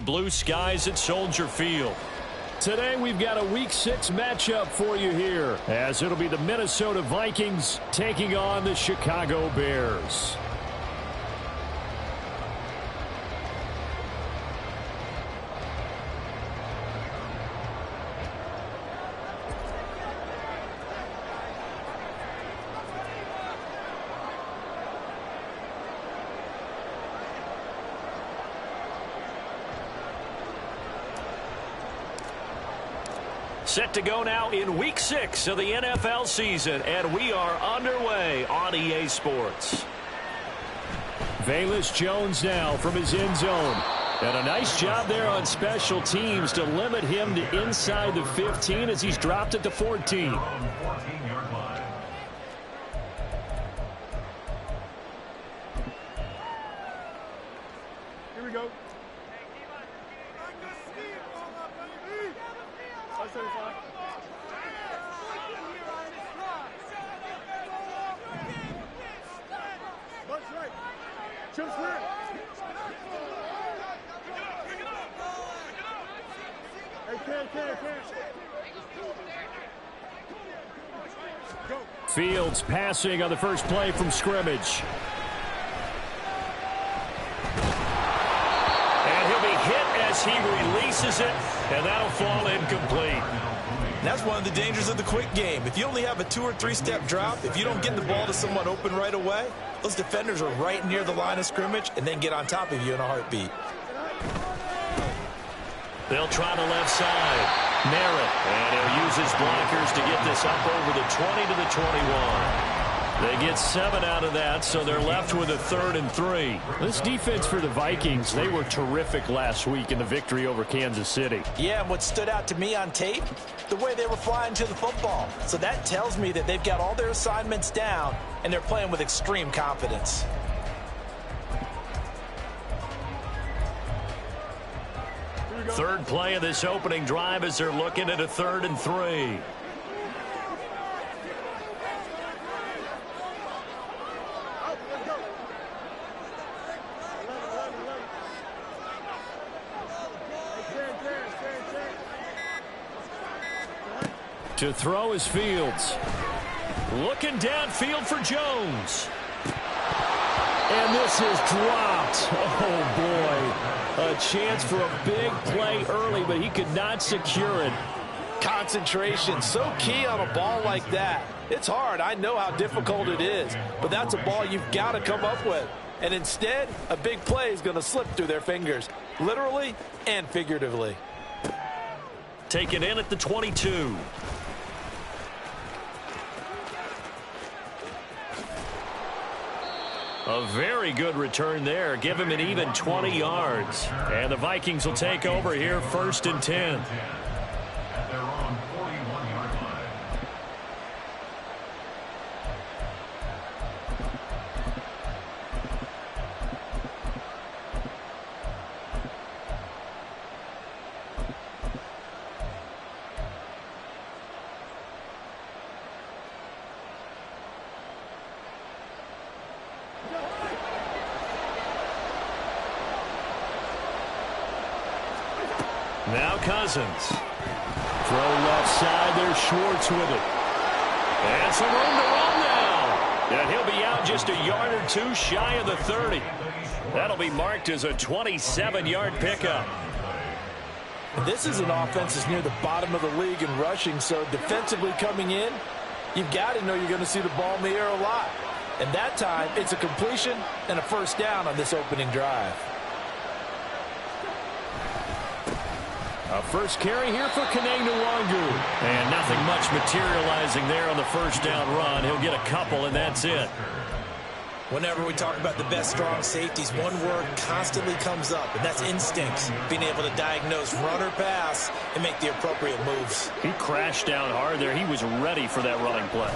blue skies at Soldier Field. Today we've got a Week 6 matchup for you here, as it'll be the Minnesota Vikings taking on the Chicago Bears. Set to go now in Week 6 of the NFL season, and we are underway on EA Sports. Velus Jones now from his end zone. And a nice job there on special teams to limit him to inside the 15 as he's dropped it to 14. Here we go. Fields passing on the first play from scrimmage. And he'll be hit as he releases it, and that'll fall incomplete. That's one of the dangers of the quick game. If you only have a 2- or 3-step drop, if you don't get the ball to someone open right away, those defenders are right near the line of scrimmage and then get on top of you in a heartbeat. They'll try the left side. Merritt, and he'll use his blockers to get this up over the 20 to the 21. They get 7 out of that, so they're left with a 3rd and 3. This defense for the Vikings, they were terrific last week in the victory over Kansas City. Yeah, and what stood out to me on tape, the way they were flying to the football. So that tells me that they've got all their assignments down, and they're playing with extreme confidence. Third play of this opening drive as they're looking at a 3rd and 3. To throw is Fields. Looking downfield for Jones. And this is dropped. Oh, boy. A chance for a big play early, but he could not secure it. Concentration, so key on a ball like that. It's hard. I know how difficult it is, but that's a ball you've got to come up with. And instead, a big play is going to slip through their fingers, literally and figuratively. Taken in at the 22. A very good return there. Give him an even 20 yards. And the Vikings will take over here 1st and 10. Now Cousins. Throw left side. There's Schwartz with it. And some room to run now. And he'll be out just a yard or 2 shy of the 30. That'll be marked as a 27-yard pickup. This is an offense that's near the bottom of the league in rushing, so defensively coming in, you've got to know you're going to see the ball in the air a lot. And that time, it's a completion and a 1st down on this opening drive. A first carry here for Kaneng-Nwangu. And nothing much materializing there on the 1st down run. He'll get a couple, and that's it. Whenever we talk about the best strong safeties, one word constantly comes up, and that's instincts. Being able to diagnose run or pass and make the appropriate moves. He crashed down hard there. He was ready for that running play.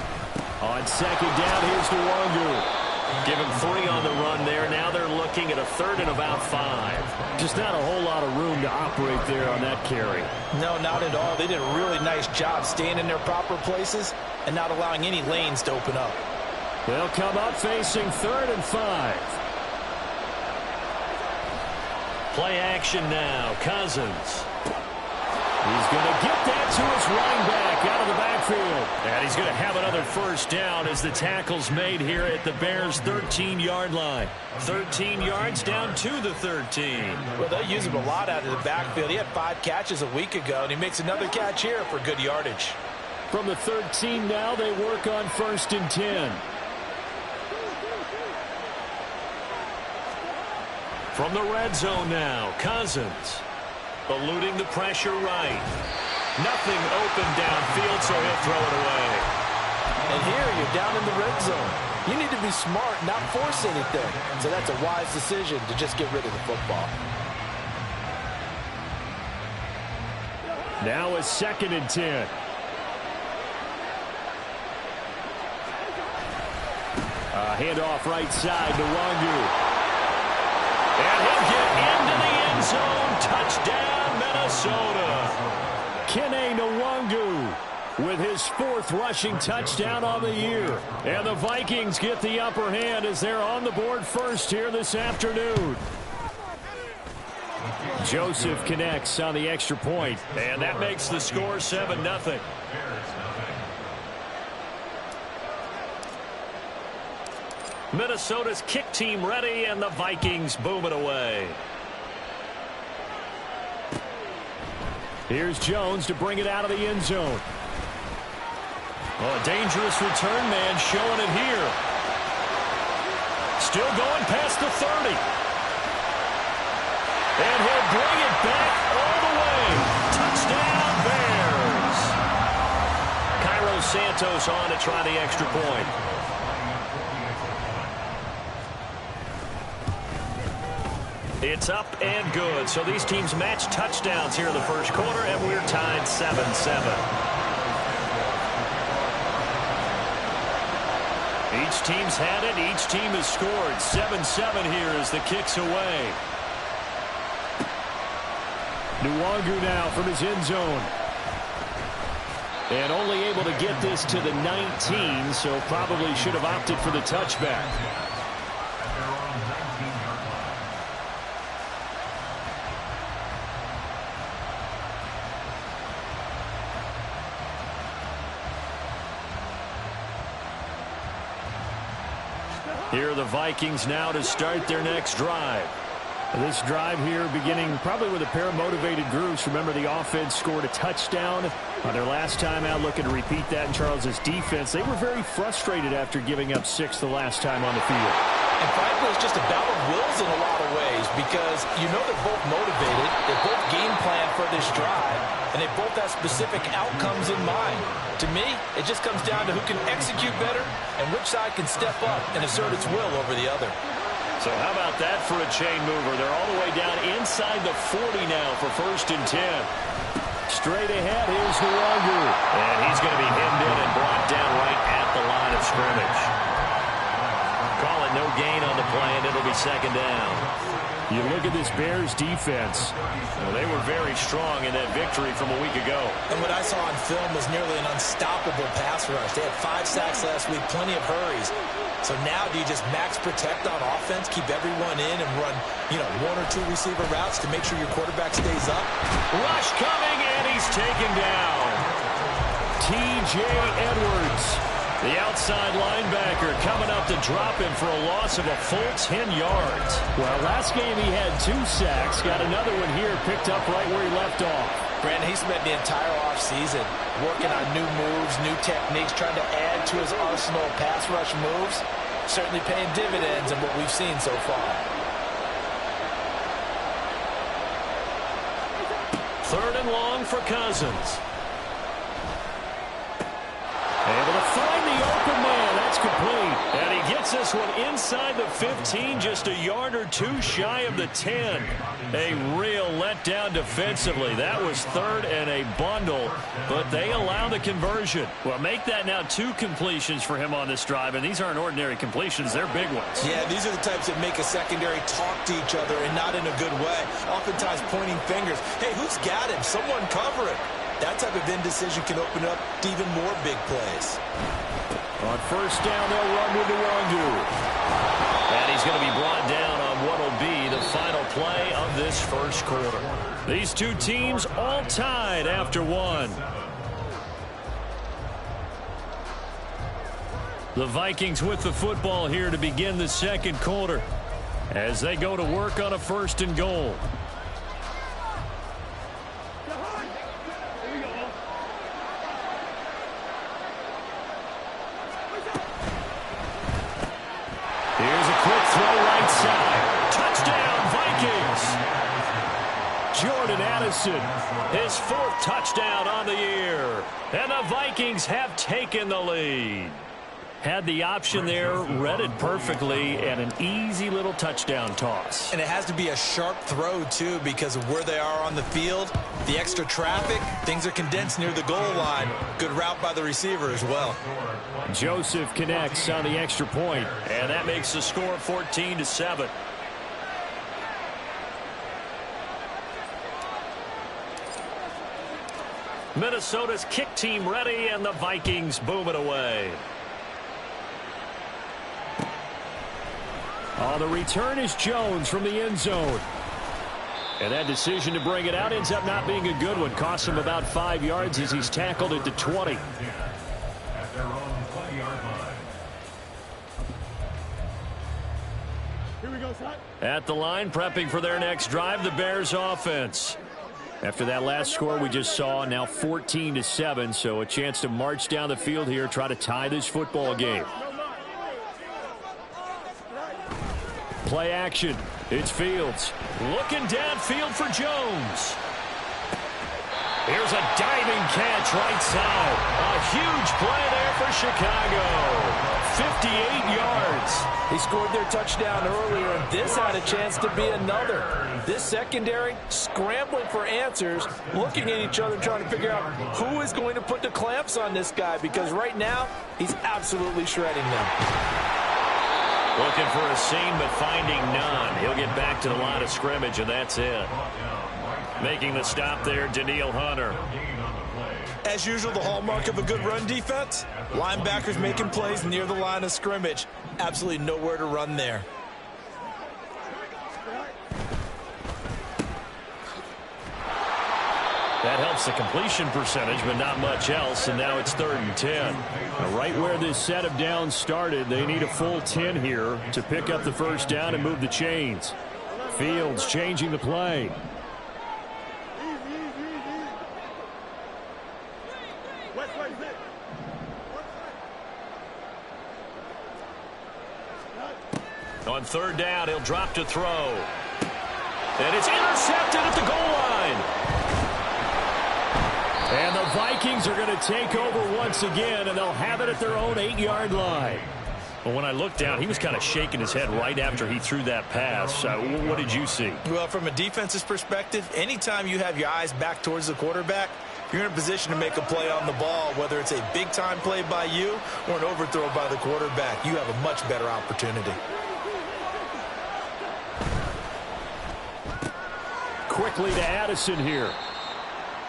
On 2nd down, here's Nwangu. Give him 3 on the run there. Now they're looking at a 3rd and about 5. Just not a whole lot of room to operate there on that carry. No, not at all. They did a really nice job staying in their proper places and not allowing any lanes to open up. They'll come up facing 3rd and 5. Play action now. Cousins. He's going to get that to his running back out of the backfield. And he's going to have another first down as the tackle's made here at the Bears' 13-yard line. 13 yards down to the 13. Well, they'll use him a lot out of the backfield. He had 5 catches a week ago, and he makes another catch here for good yardage. From the 13 now, they work on 1st and 10. From the red zone now, Cousins. Eluding the pressure right. Nothing open downfield, so he'll throw it away. And here you're down in the red zone. You need to be smart, not force anything. So that's a wise decision to just get rid of the football. Now a 2nd and 10. Handoff right side to Wangu. And he'll get into the end zone. Touchdown, Minnesota. Kene Nwangu with his 4th rushing touchdown on the year. And the Vikings get the upper hand as they're on the board first here this afternoon. Joseph connects on the extra point. And that makes the score 7-0. Minnesota's kick team ready, and the Vikings boom it away. Here's Jones to bring it out of the end zone. Oh, a dangerous return man showing it here. Still going past the 30. And he'll bring it back all the way. Touchdown, Bears. Cairo Santos on to try the extra point. It's up and good. So these teams match touchdowns here in the first quarter, and we're tied 7-7. Each team's had it. Each team has scored. 7-7 here as the kick's away. Nwangu now from his end zone. And only able to get this to the 19, so probably should have opted for the touchback. Here are the Vikings now to start their next drive. This drive here beginning probably with a pair of motivated groups. Remember, the offense scored a touchdown on their last time out, looking to repeat that in Charles's defense. They were very frustrated after giving up 6 the last time on the field. And frankly, it's just a battle of wills in a lot of ways because you know they're both motivated, they both game plan for this drive, and they both have specific outcomes in mind. To me, it just comes down to who can execute better and which side can step up and assert its will over the other. So how about that for a chain mover? They're all the way down inside the 40 now for 1st and 10. Straight ahead, here's Nwangu. And he's going to be hemmed in and brought down right at the line of scrimmage. Call it no gain on the play, and it'll be 2nd down. You look at this Bears defense. Well, they were very strong in that victory from a week ago. And what I saw on film was nearly an unstoppable pass rush. They had 5 sacks last week, plenty of hurries. So now do you just max protect on offense, keep everyone in, and run, 1 or 2 receiver routes to make sure your quarterback stays up? Rush coming, and he's taken down. T.J. Edwards, the outside linebacker, coming up to drop him for a loss of a full 10 yards. Well, last game he had 2 sacks. Got another one here, picked up right where he left off. Brandon, he spent the entire offseason working on new moves, new techniques, trying to add to his arsenal of pass rush moves. Certainly paying dividends in what we've seen so far. 3rd and long for Cousins. Able to find the open man. That's complete. And he gets this one inside the 15, just a yard or 2 shy of the 10. A real letdown defensively. That was 3rd and a bundle, but they allow the conversion. Well, make that now 2 completions for him on this drive, and these aren't ordinary completions. They're big ones. Yeah, these are the types that make a secondary talk to each other and not in a good way. Oftentimes pointing fingers. Hey, who's got him? Someone cover it. That type of indecision can open up to even more big plays. On 1st down, they'll run with Nwangu. And he's going to be brought down on what will be the final play of this first quarter. These two teams all tied after one. The Vikings with the football here to begin the second quarter as they go to work on a 1st and goal. Here's a quick throw right side. Touchdown, Vikings. Jordan Addison, his 4th touchdown on the year. And the Vikings have taken the lead. Had the option there, read it perfectly, and an easy little touchdown toss. And it has to be a sharp throw, too, because of where they are on the field. The extra traffic, things are condensed near the goal line. Good route by the receiver as well. Joseph connects on the extra point. And that makes the score 14-7. Minnesota's kick team ready, and the Vikings boom it away. On the return is Jones from the end zone. And that decision to bring it out ends up not being a good one. Costs him about 5 yards as he's tackled at the 20. At the line, prepping for their next drive, the Bears offense. After that last score we just saw, now 14-7, so a chance to march down the field here, try to tie this football game. Play action. It's Fields. Looking downfield for Jones. Here's a diving catch right side. A huge play there for Chicago. 58 yards. He scored their touchdown earlier, and this had a chance to be another. This secondary scrambling for answers, looking at each other, trying to figure out who is going to put the clamps on this guy, because right now he's absolutely shredding them. Looking for a seam, but finding none. He'll get back to the line of scrimmage, and that's it. Making the stop there, Danielle Hunter. As usual, the hallmark of a good run defense, linebackers making plays near the line of scrimmage. Absolutely nowhere to run there. That helps the completion percentage, but not much else, and now it's 3rd and 10. Right where this set of downs started, they need a full 10 here to pick up the first down and move the chains. Fields changing the play. On 3rd down, he'll drop to throw. And it's intercepted at the goal line. And the Vikings are going to take over once again, and they'll have it at their own 8-yard line. Well, when I looked down, he was kind of shaking his head right after he threw that pass. What did you see? Well, from a defense's perspective, anytime you have your eyes back towards the quarterback, you're in a position to make a play on the ball, whether it's a big-time play by you or an overthrow by the quarterback. You have a much better opportunity. Quickly to Addison here.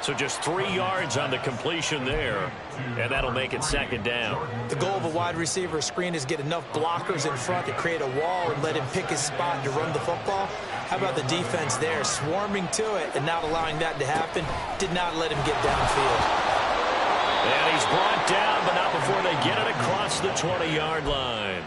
So just 3 yards on the completion there, and that'll make it 2nd down. The goal of a wide receiver screen is get enough blockers in front to create a wall and let him pick his spot to run the football. How about the defense there, swarming to it and not allowing that to happen? Did not let him get downfield. And he's brought down, but not before they get it across the 20-yard line.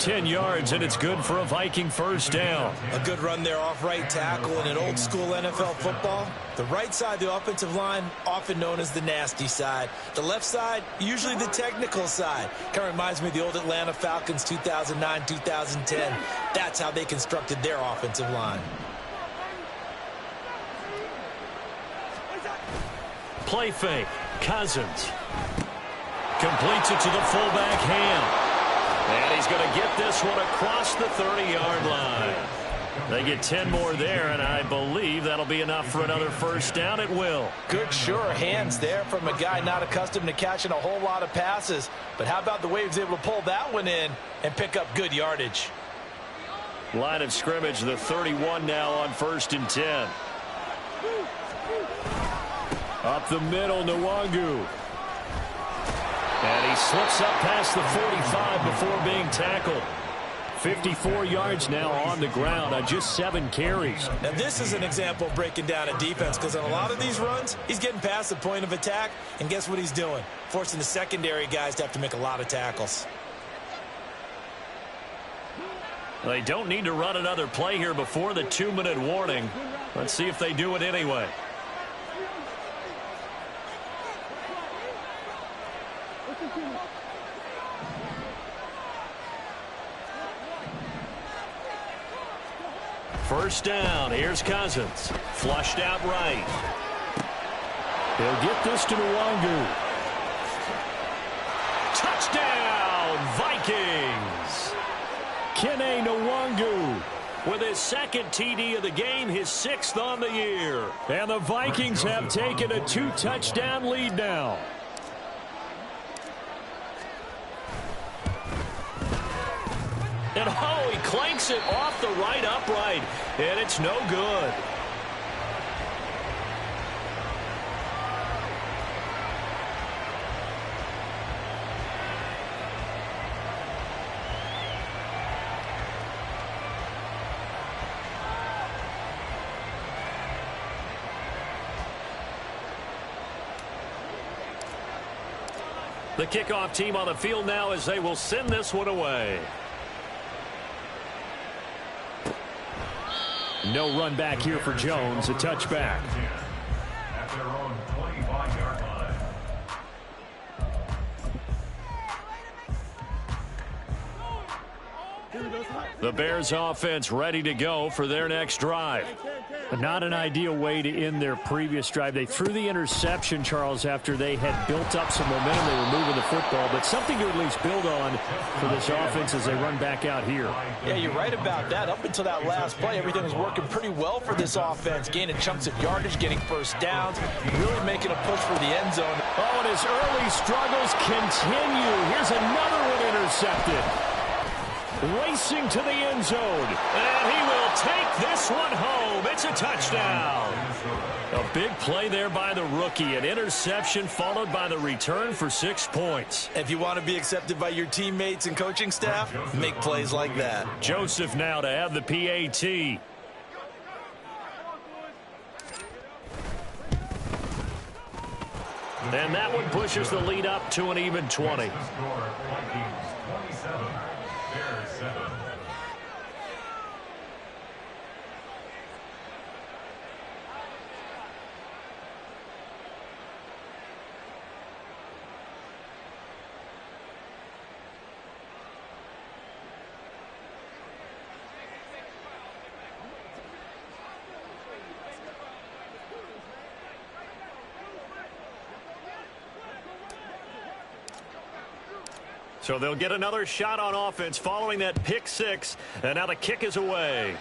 10 yards, and it's good for a Viking first down. A good run there off right tackle in an old-school NFL football. The right side of the offensive line, often known as the nasty side. The left side, usually the technical side. Kind of reminds me of the old Atlanta Falcons 2009-2010. That's how they constructed their offensive line. Play fake. Cousins completes it to the fullback Ham. And he's going to get this one across the 30-yard line. They get 10 more there, and I believe that'll be enough for another first down. It will. Good, sure hands there from a guy not accustomed to catching a whole lot of passes. But how about the way he was able to pull that one in and pick up good yardage? Line of scrimmage, the 31 now on 1st and 10. Up the middle, Nwangu. And he slips up past the 45 before being tackled. 54 yards now on the ground on just 7 carries. Now this is an example of breaking down a defense, because on a lot of these runs, he's getting past the point of attack, and guess what he's doing? Forcing the secondary guys to have to make a lot of tackles. They don't need to run another play here before the 2-minute warning. Let's see if they do it anyway. First down. Here's Cousins. Flushed out right. He'll get this to Nwangu. Touchdown, Vikings. Kene Nwangu With his second TD of the game, his 6th on the year. And the Vikings have taken a 2-touchdown lead now. And oh, he clanks it off the right upright. And it's no good. The kickoff team on the field now as they will send this one away. No run back here for Jones. A touchback. At their own 25-yard line. The Bears offense ready to go for their next drive. Not an ideal way to end their previous drive. They threw the interception, Charles, after they had built up some momentum. They were moving the football, but something to at least build on for this offense as they run back out here. Yeah, you're right about that. Up until that last play, everything was working pretty well for this offense, gaining chunks of yardage, getting first downs, really making a push for the end zone. Oh, and his early struggles continue. Here's another one intercepted. Racing to the end zone. And he will take this one home. It's a touchdown. A big play there by the rookie. An interception followed by the return for 6 points. If you want to be accepted by your teammates and coaching staff, make plays like that. Joseph now to have the PAT. And that one pushes the lead up to an even 20. So they'll get another shot on offense following that pick 6. And now the kick is away.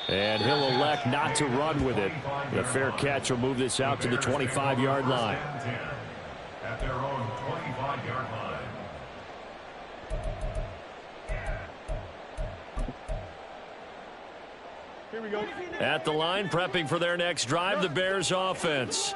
And he'll elect not to run with it. The fair catch will move this out to the 25-yard line. At their own 25-yard line. Here we go. At the line, prepping for their next drive, the Bears offense.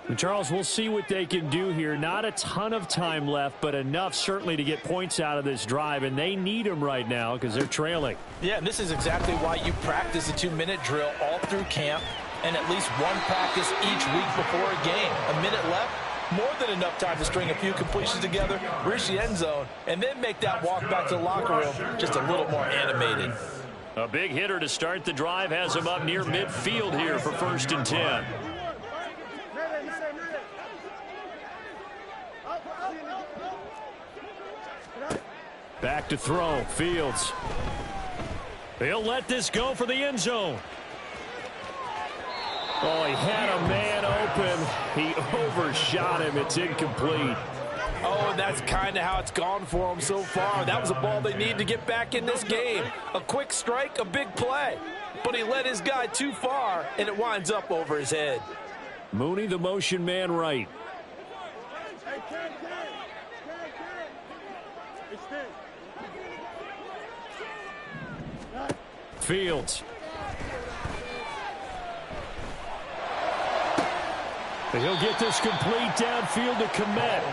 And Charles, we'll see what they can do here. Not a ton of time left, but enough certainly to get points out of this drive, and they need them right now because they're trailing. Yeah, and this is exactly why you practice a 2-minute drill all through camp and at least one practice each week before a game. A minute left, more than enough time to string a few completions together, reach the end zone, and then make that walk back to the locker room just a little more animated. A big hitter to start the drive has him up near midfield here for 1st and 10. Back to throw. Fields. He'll let this go for the end zone. Oh, he had a man open. He overshot him. It's incomplete. Oh, and that's kind of how it's gone for them so far. That was a ball they need to get back in this game. A quick strike, a big play. But he led his guy too far, and it winds up over his head. Mooney, the motion man right. Fields. He'll get this complete downfield to commit.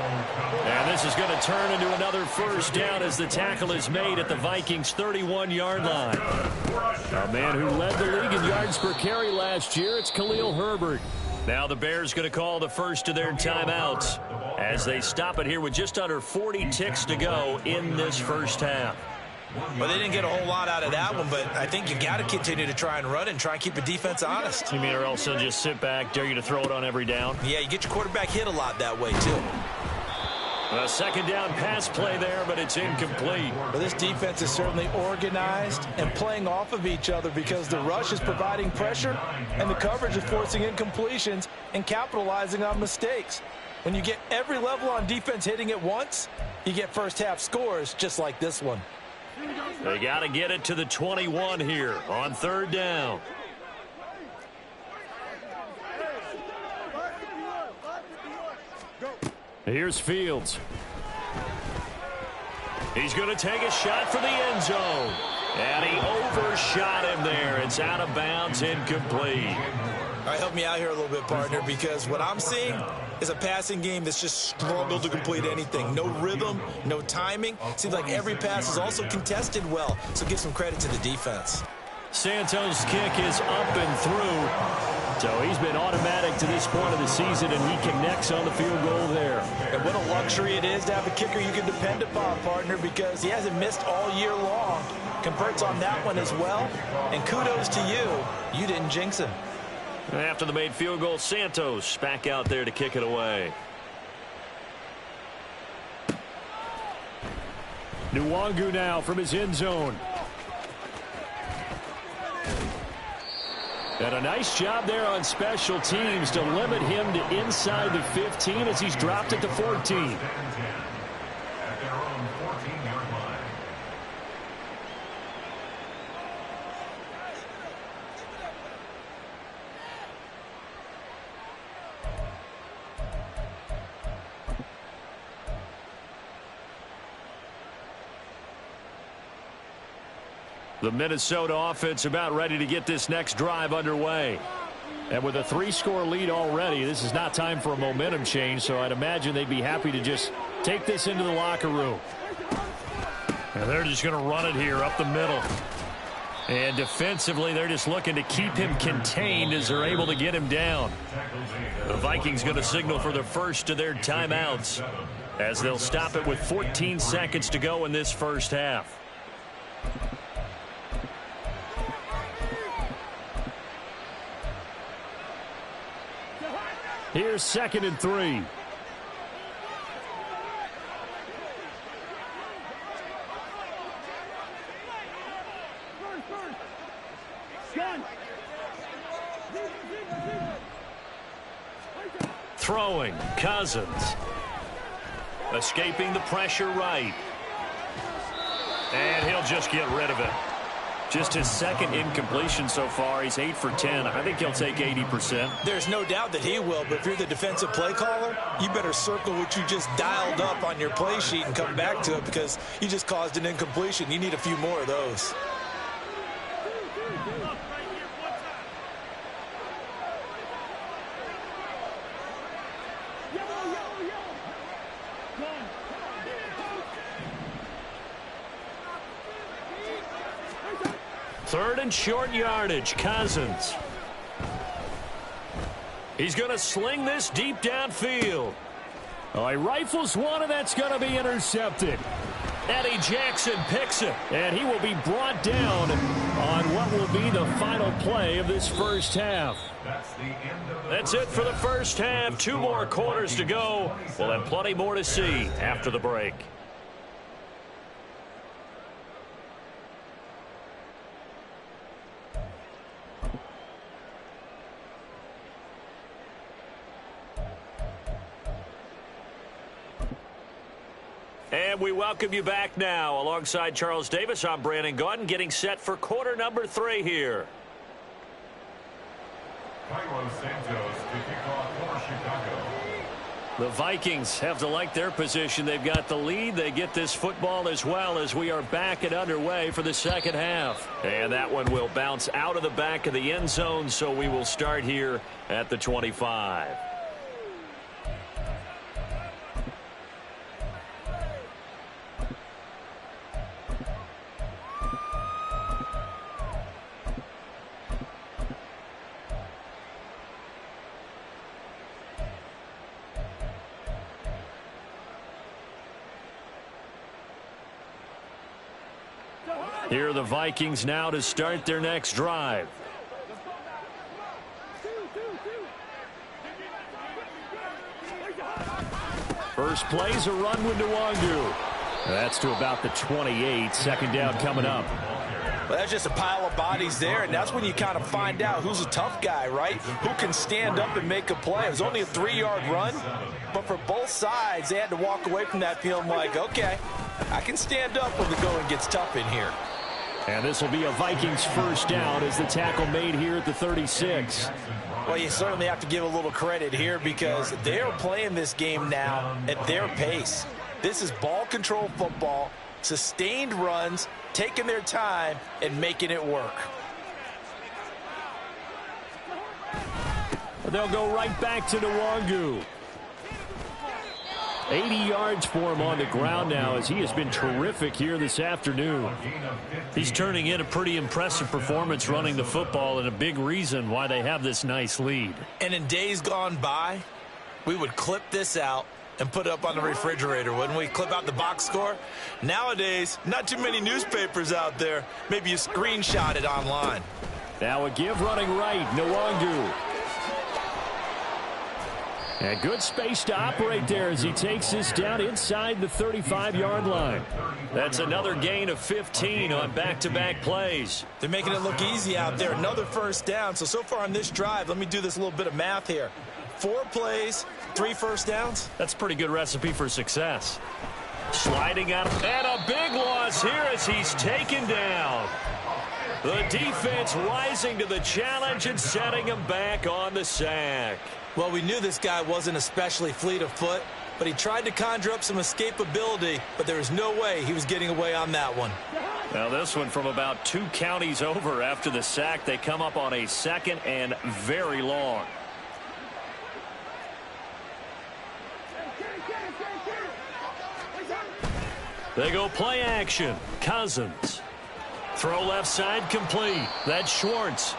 And this is going to turn into another first down as the tackle is made at the Vikings' 31-yard line. A man who led the league in yards per carry last year, it's Khalil Herbert. Now the Bears going to call the first of their timeouts as they stop it here with just under 40 ticks to go in this first half. Well, they didn't get a whole lot out of that one, but I think you got to continue to try and run and try and keep the defense honest. You mean or else they'll just sit back, dare you to throw it on every down? Yeah, you get your quarterback hit a lot that way, too. A second down pass play there, but it's incomplete. But this defense is certainly organized and playing off of each other because the rush is providing pressure and the coverage is forcing incompletions and capitalizing on mistakes. When you get every level on defense hitting at once, you get first half scores just like this one. They got to get it to the 21 here on third down. Here's Fields. He's going to take a shot for the end zone. And he overshot him there. It's out of bounds, incomplete. All right, help me out here a little bit, partner, because what I'm seeing is a passing game that's just struggled to complete anything. No rhythm, no timing. Seems like every pass is also contested well, so give some credit to the defense. Santos' kick is up and through. So he's been automatic to this point of the season, and he connects on the field goal there. And what a luxury it is to have a kicker you can depend upon, partner, because he hasn't missed all year long. Converts on that one as well. And kudos to you. You didn't jinx him. After the made field goal, Santos back out there to kick it away. Nwangu now from his end zone. And a nice job there on special teams to limit him to inside the 15 as he's dropped it to 14. The Minnesota offense about ready to get this next drive underway. And with a 3-score lead already, this is not time for a momentum change, so I'd imagine they'd be happy to just take this into the locker room. And they're just going to run it here up the middle. And defensively, they're just looking to keep him contained as they're able to get him down. The Vikings going to signal for the first of their timeouts as they'll stop it with 14 seconds to go in this first half. Here's 2nd and 3. Throwing, Cousins. Escaping the pressure right. And he'll just get rid of it. Just his second incompletion so far. He's 8 for 10. I think he'll take 80%. There's no doubt that he will, but if you're the defensive play caller, you better circle what you just dialed up on your play sheet and come back to it because you just caused an incompletion. You need a few more of those. Third and short yardage, Cousins. He's going to sling this deep downfield. Oh, he rifles one, and that's going to be intercepted. Eddie Jackson picks it, and he will be brought down on what will be the final play of this first half. That's it for the first half. 2 more quarters to go. We'll have plenty more to see after the break. And we welcome you back now. Alongside Charles Davis, I'm Brandon Gaudin, getting set for quarter number 3 here. Carlos Santos to kick off for Chicago. The Vikings have to like their position. They've got the lead. They get this football as well as we are back and underway for the second half. And that one will bounce out of the back of the end zone, so we will start here at the 25. Here are the Vikings now to start their next drive. First play's a run with Nwangu. That's to about the 28. Second down coming up. Well, that's just a pile of bodies there, and that's when you kind of find out who's a tough guy, right? Who can stand up and make a play. It was only a 3-yard run, but for both sides, they had to walk away from that feeling like, okay, I can stand up when the going gets tough in here. And this will be a Vikings first down as the tackle made here at the 36. Well, you certainly have to give a little credit here because they are playing this game now at their pace. This is ball control football, sustained runs, taking their time and making it work. They'll go right back to Nwangu. 80 yards for him on the ground now as he has been terrific here this afternoon. He's turning in a pretty impressive performance running the football and a big reason why they have this nice lead. And in days gone by, we would clip this out and put it up on the refrigerator, wouldn't we? Clip out the box score. Nowadays, not too many newspapers out there. Maybe you screenshot it online. Now a give running right, Nwangu. And good space to operate there as he takes this down inside the 35-yard line. That's another gain of 15 on back-to-back plays. They're making it look easy out there. Another first down. So far on this drive, let me do this little bit of math here. 4 plays, 3 first downs. That's a pretty good recipe for success. Sliding out, and a big loss here as he's taken down. The defense rising to the challenge and setting him back on the sack. Well, we knew this guy wasn't especially fleet of foot, but he tried to conjure up some escapability, but there was no way he was getting away on that one. Now this one from about 2 counties over after the sack. They come up on a 2nd and very long. They go play action. Cousins. Throw left side complete. That's Schwartz.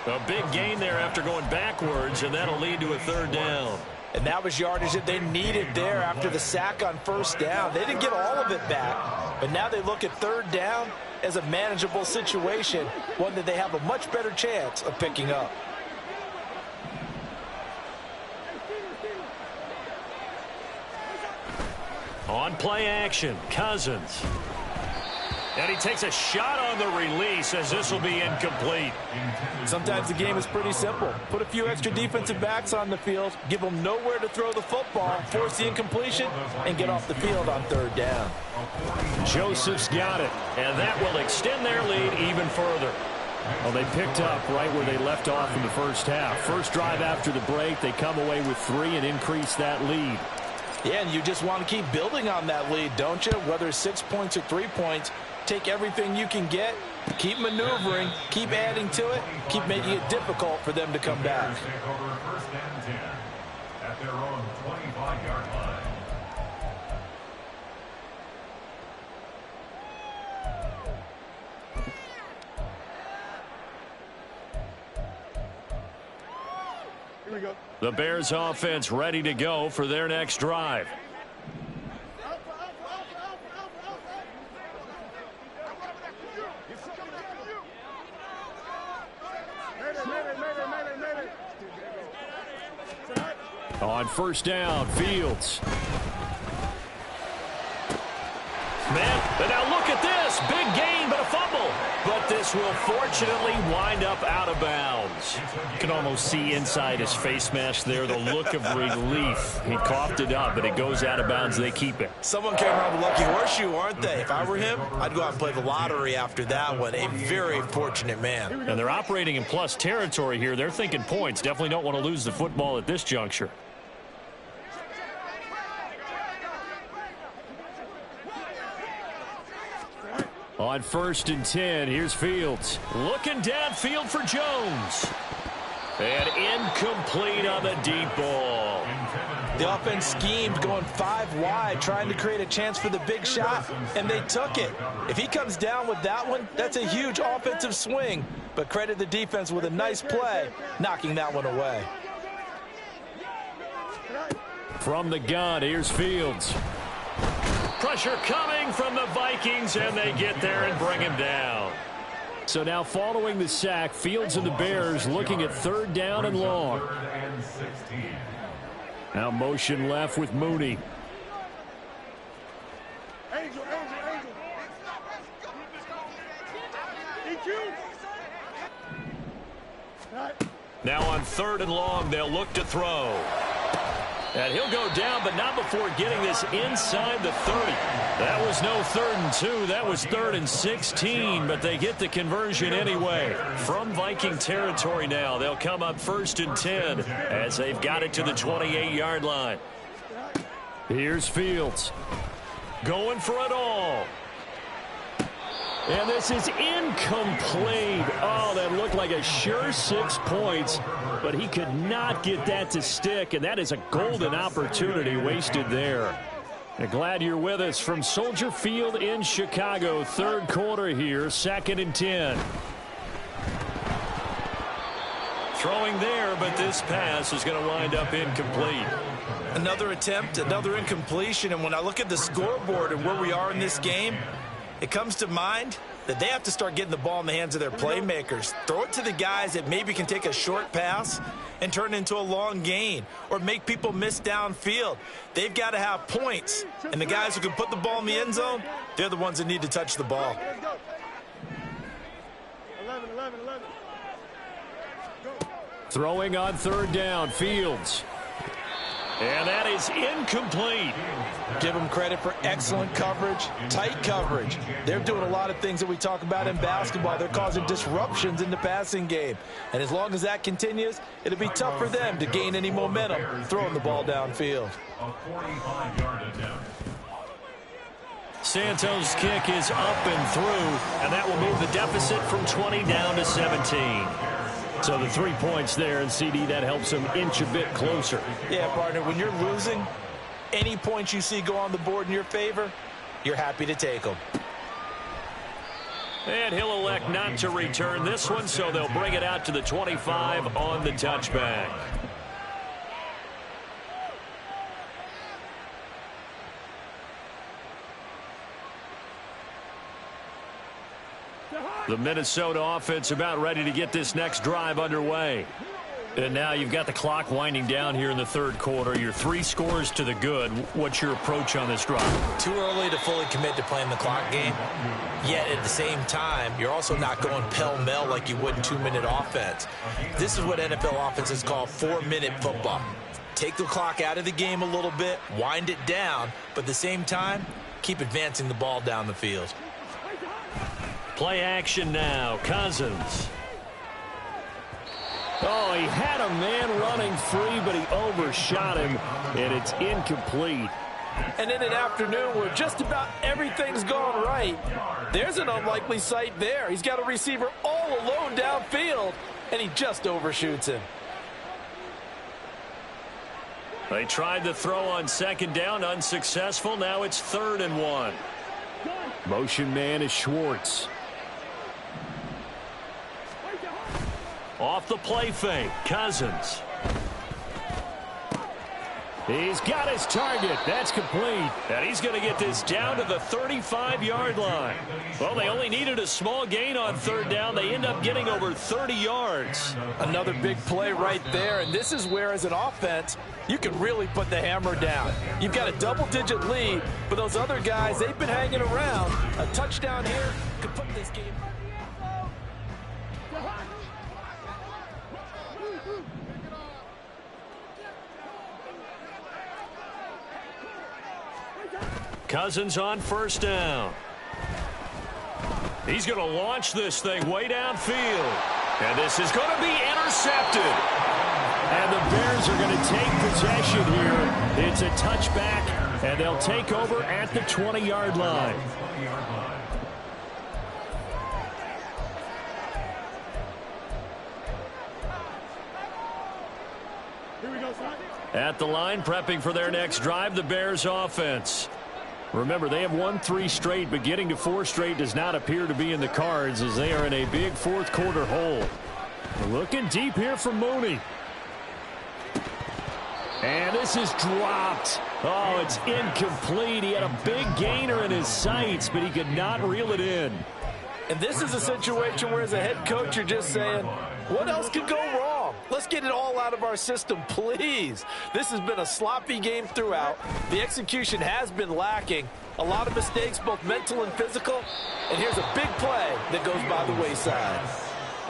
A big gain there after going backwards, and that'll lead to a 3rd down. And that was yardage that they needed there after the sack on first down. They didn't get all of it back, but now they look at 3rd down as a manageable situation, one that they have a much better chance of picking up. On play action, Cousins. And he takes a shot on the release as this will be incomplete. Sometimes the game is pretty simple. Put a few extra defensive backs on the field, give them nowhere to throw the football, force the incompletion, and get off the field on 3rd down. Joseph's got it, and that will extend their lead even further. Well, they picked up right where they left off in the first half. First drive after the break, they come away with 3 and increase that lead. Yeah, and you just want to keep building on that lead, don't you? Whether it's 6 points or 3 points, take everything you can get, keep maneuvering, keep adding to it, keep making it difficult for them to come back. First and 10 at their own 25-yard line. The Bears offense ready to go for their next drive. On first down, Fields. Man, and now look at this. Big gain, but a fumble. But this will fortunately wind up out of bounds. You can almost see inside his face mask there the look of relief. He coughed it up, but it goes out of bounds. They keep it. Someone came around with a lucky horseshoe, aren't they? If I were him, I'd go out and play the lottery after that one. A very fortunate man. And they're operating in plus territory here. They're thinking points. Definitely don't want to lose the football at this juncture. On first and 10, here's Fields. Looking downfield for Jones. And incomplete on the deep ball. The offense schemed going 5 wide, trying to create a chance for the big shot, and they took it. If he comes down with that one, that's a huge offensive swing. But credit the defense with a nice play, knocking that one away. From the gun, here's Fields. Pressure coming from the Vikings, and they get there and bring him down. So now following the sack, Fields and the Bears looking at 3rd down and long. Now motion left with Mooney. Now on 3rd and long, they'll look to throw. And he'll go down, but not before getting this inside the 30. That was no 3rd and 2. That was 3rd and 16, but they get the conversion anyway. From Viking territory now, they'll come up 1st and 10 as they've got it to the 28-yard line. Here's Fields. Going for it all. And this is incomplete. Oh, that looked like a sure 6 points, but he could not get that to stick, and that is a golden opportunity wasted there. And glad you're with us from Soldier Field in Chicago. 3rd quarter here, 2nd and 10. Throwing there, but this pass is going to wind up incomplete. Another attempt, another incompletion, and when I look at the scoreboard and where we are in this game, it comes to mind that they have to start getting the ball in the hands of their playmakers. Throw it to the guys that maybe can take a short pass and turn it into a long gain or make people miss downfield. They've got to have points, and the guys who can put the ball in the end zone, they're the ones that need to touch the ball. 11. Throwing on 3rd down, Fields. And that is incomplete. Give them credit for excellent coverage, tight coverage. They're doing a lot of things that we talk about in basketball. They're causing disruptions in the passing game. And as long as that continues, it'll be tough for them to gain any momentum throwing the ball downfield. A 45-yard attempt. Santos' kick is up and through, and that will move the deficit from 20 down to 17. So the 3 points there, and CD, that helps them inch a bit closer. Yeah, partner, when you're losing, any points you see go on the board in your favor, you're happy to take them. And he'll elect not to return this one, so they'll bring it out to the 25 on the touchback. The Minnesota offense about ready to get this next drive underway. And now you've got the clock winding down here in the 3rd quarter. You're 3 scores to the good. What's your approach on this drive? Too early to fully commit to playing the clock game. Yet at the same time, you're also not going pell-mell like you would in 2-minute offense. This is what NFL offenses call 4-minute football. Take the clock out of the game a little bit, wind it down, but at the same time, keep advancing the ball down the field. Play action now. Cousins. Oh, he had a man running free, but he overshot him, and it's incomplete. And in an afternoon where just about everything's gone right, there's an unlikely sight there. He's got a receiver all alone downfield, and he just overshoots him. They tried to throw on 2nd down, unsuccessful. Now it's 3rd and 1. Motion man is Schwartz. Off the play fake, Cousins. He's got his target. That's complete. And he's going to get this down to the 35-yard line. Well, they only needed a small gain on 3rd down. They end up getting over 30 yards. Another big play right there, and this is where, as an offense, you can really put the hammer down. You've got a double-digit lead, but those other guys, they've been hanging around. A touchdown here could put this game. Cousins on 1st down. He's going to launch this thing way downfield. And this is going to be intercepted. And the Bears are going to take possession here. It's a touchback, and they'll take over at the 20-yard line. At the line, prepping for their next drive, the Bears offense. Remember, they have won 3 straight, but getting to 4 straight does not appear to be in the cards as they are in a big 4th quarter hole. Looking deep here for Mooney. And this This is dropped. Oh, it's incomplete. He had a big gainer in his sights, but he could not reel it in. And this is a situation where, as a head coach, you're just saying, what else could go wrong? Let's get it all out of our system, please. This has been a sloppy game throughout. The execution has been lacking. A lot of mistakes, both mental and physical. And here's a big play that goes by the wayside.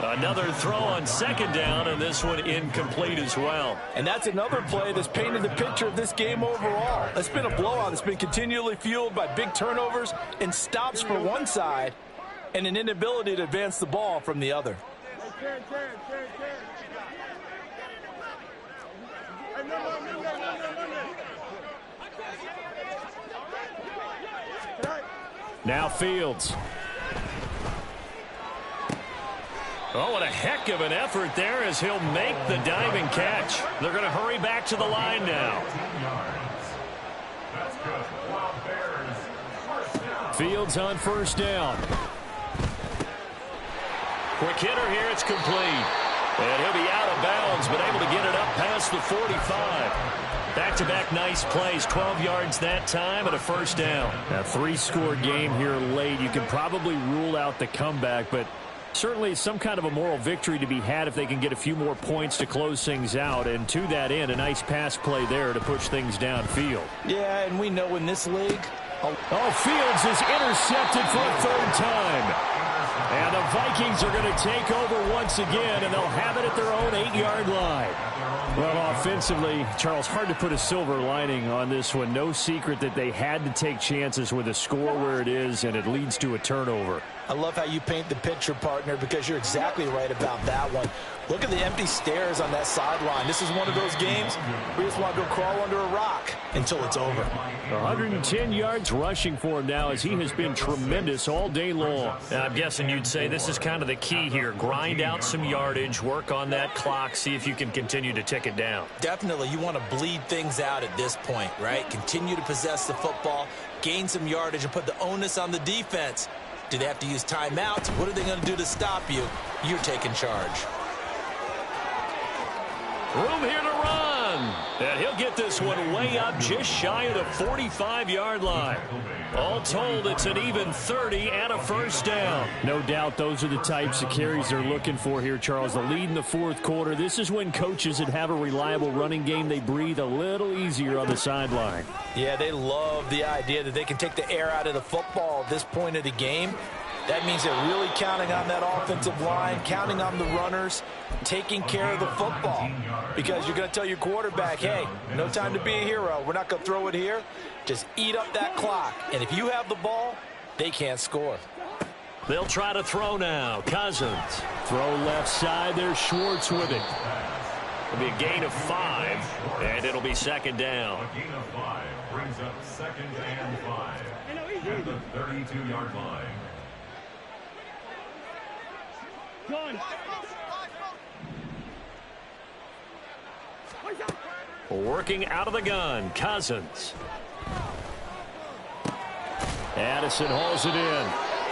Another throw on second down, and this one incomplete as well. And that's another play that's painted the picture of this game overall. It's been a blowout. It's been continually fueled by big turnovers and stops for one side and an inability to advance the ball from the other. Now Fields. Oh, what a heck of an effort there as he'll make the diving catch. They're going to hurry back to the line now. Fields on first down. Quick hitter here, it's complete. And he'll be out of bounds, but able to get it up past the 45. Back-to-back nice plays, 12 yards that time and a first down. A three-score game here late. You can probably rule out the comeback, but certainly some kind of a moral victory to be had if they can get a few more points to close things out. And to that end, a nice pass play there to push things downfield. Yeah, and we know in this league. Oh, Fields is intercepted for a third time. And the Vikings are going to take over once again, and they'll have it at their own 8-yard line. Well, offensively, Charles, hard to put a silver lining on this one. No secret that they had to take chances with a score where it is, and it leads to a turnover. I love how you paint the picture, partner, because you're exactly right about that one. Look at the empty stairs on that sideline. This is one of those games where you just want to go crawl under a rock until it's over. 110 yards rushing for him now as he has been tremendous all day long. Now, I'm guessing you'd say this is kind of the key here. Grind out some yardage, work on that clock, see if you can continue to tick it down. Definitely, you want to bleed things out at this point, right? Continue to possess the football, gain some yardage, and put the onus on the defense. Do they have to use timeouts? What are they going to do to stop you? You're taking charge. Room here to run. And he'll get this one way up just shy of the 45-yard line. All told, it's an even 30 and a first down. No doubt those are the types of carries they're looking for here, Charles. The lead in the fourth quarter. This is when coaches that have a reliable running game, they breathe a little easier on the sideline. Yeah, they love the idea that they can take the air out of the football at this point of the game. That means they're really counting on that offensive line, counting on the runners, taking care of the football. Because you're going to tell your quarterback, hey, no time to be a hero. We're not going to throw it here. Just eat up that clock. And if you have the ball, they can't score. They'll try to throw now. Cousins. Throw left side. There's Schwartz with it. It'll be a gain of 5, and it'll be second down. A gain of 5 brings up second and 5 at the 32-yard line. Working out of the gun, Cousins. Addison hauls it in.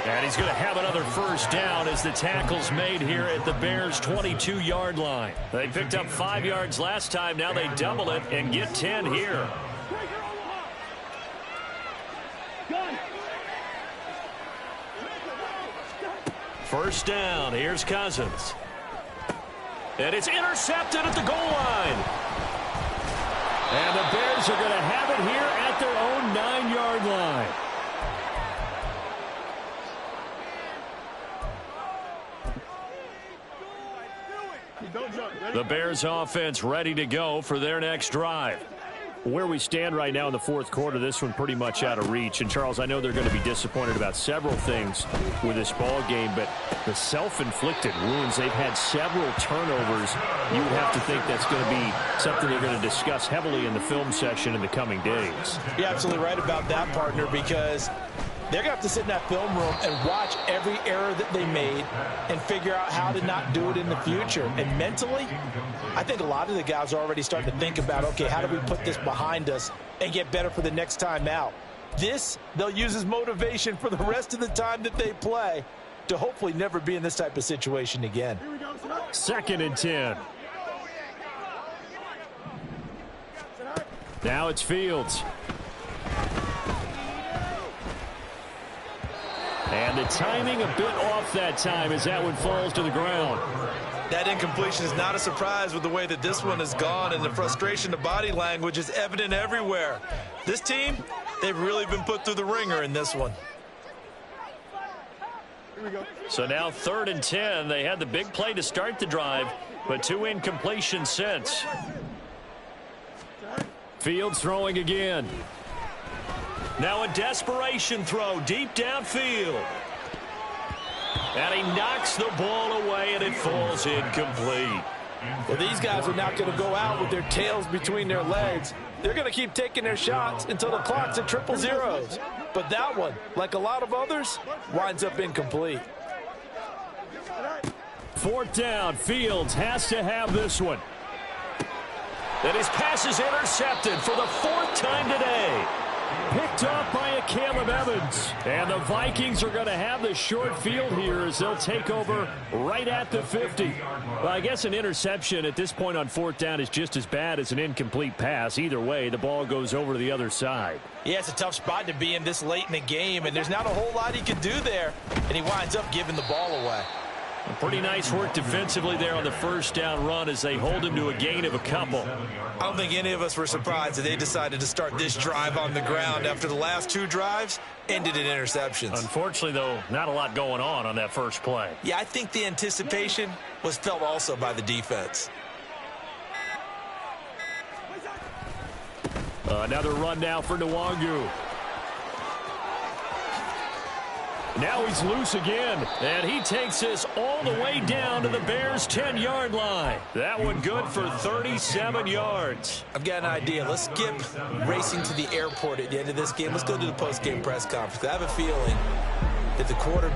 And he's going to have another first down as the tackle's made here at the Bears' 22-yard line. They picked up 5 yards last time. Now they double it and get 10 here. First down. Here's Cousins. And it's intercepted at the goal line. And the Bears are going to have it here at their own 9-yard line. The Bears offense ready to go for their next drive. Where we stand right now in the fourth quarter, this one pretty much out of reach. And, Charles, I know they're going to be disappointed about several things with this ball game, but the self-inflicted wounds, they've had several turnovers. You would have to think that's going to be something they're going to discuss heavily in the film session in the coming days. You're absolutely right about that, partner, because they're going to have to sit in that film room and watch every error that they made and figure out how to not do it in the future. And mentally, I think a lot of the guys are already starting to think about, okay, how do we put this behind us and get better for the next time out? This, they'll use as motivation for the rest of the time that they play to hopefully never be in this type of situation again. Second and 10. Now it's Fields. And the timing a bit off that time as that one falls to the ground. That incompletion is not a surprise with the way that this one has gone, and the frustration, the body language is evident everywhere. This team, they've really been put through the ringer in this one. So now 3rd and 10. They had the big play to start the drive, but 2 incompletions since. Fields throwing again. Now a desperation throw deep downfield. And he knocks the ball away, and it falls incomplete. Well, these guys are not going to go out with their tails between their legs. They're going to keep taking their shots until the clock's at 000. But that one, like a lot of others, winds up incomplete. 4th down. Fields has to have this one. And his pass is intercepted for the 4th time today. Picked off by a Caleb Evans. And the Vikings are going to have the short field here as they'll take over right at the 50. Well, I guess an interception at this point on 4th down is just as bad as an incomplete pass. Either way, the ball goes over to the other side. Yeah, it's a tough spot to be in this late in the game, and there's not a whole lot he can do there. And he winds up giving the ball away. Pretty nice work defensively there on the 1st down run as they hold him to a gain of a couple. I don't think any of us were surprised that they decided to start this drive on the ground after the last 2 drives ended in interceptions. Unfortunately, though, not a lot going on that first play. Yeah, I think the anticipation was felt also by the defense. Another run now for Nwangu. Now he's loose again, and he takes this all the way down to the Bears' 10-yard line. That one good for 37 yards. I've got an idea. Let's skip racing to the airport at the end of this game. Let's go to the post-game press conference. I have a feeling that the quarterback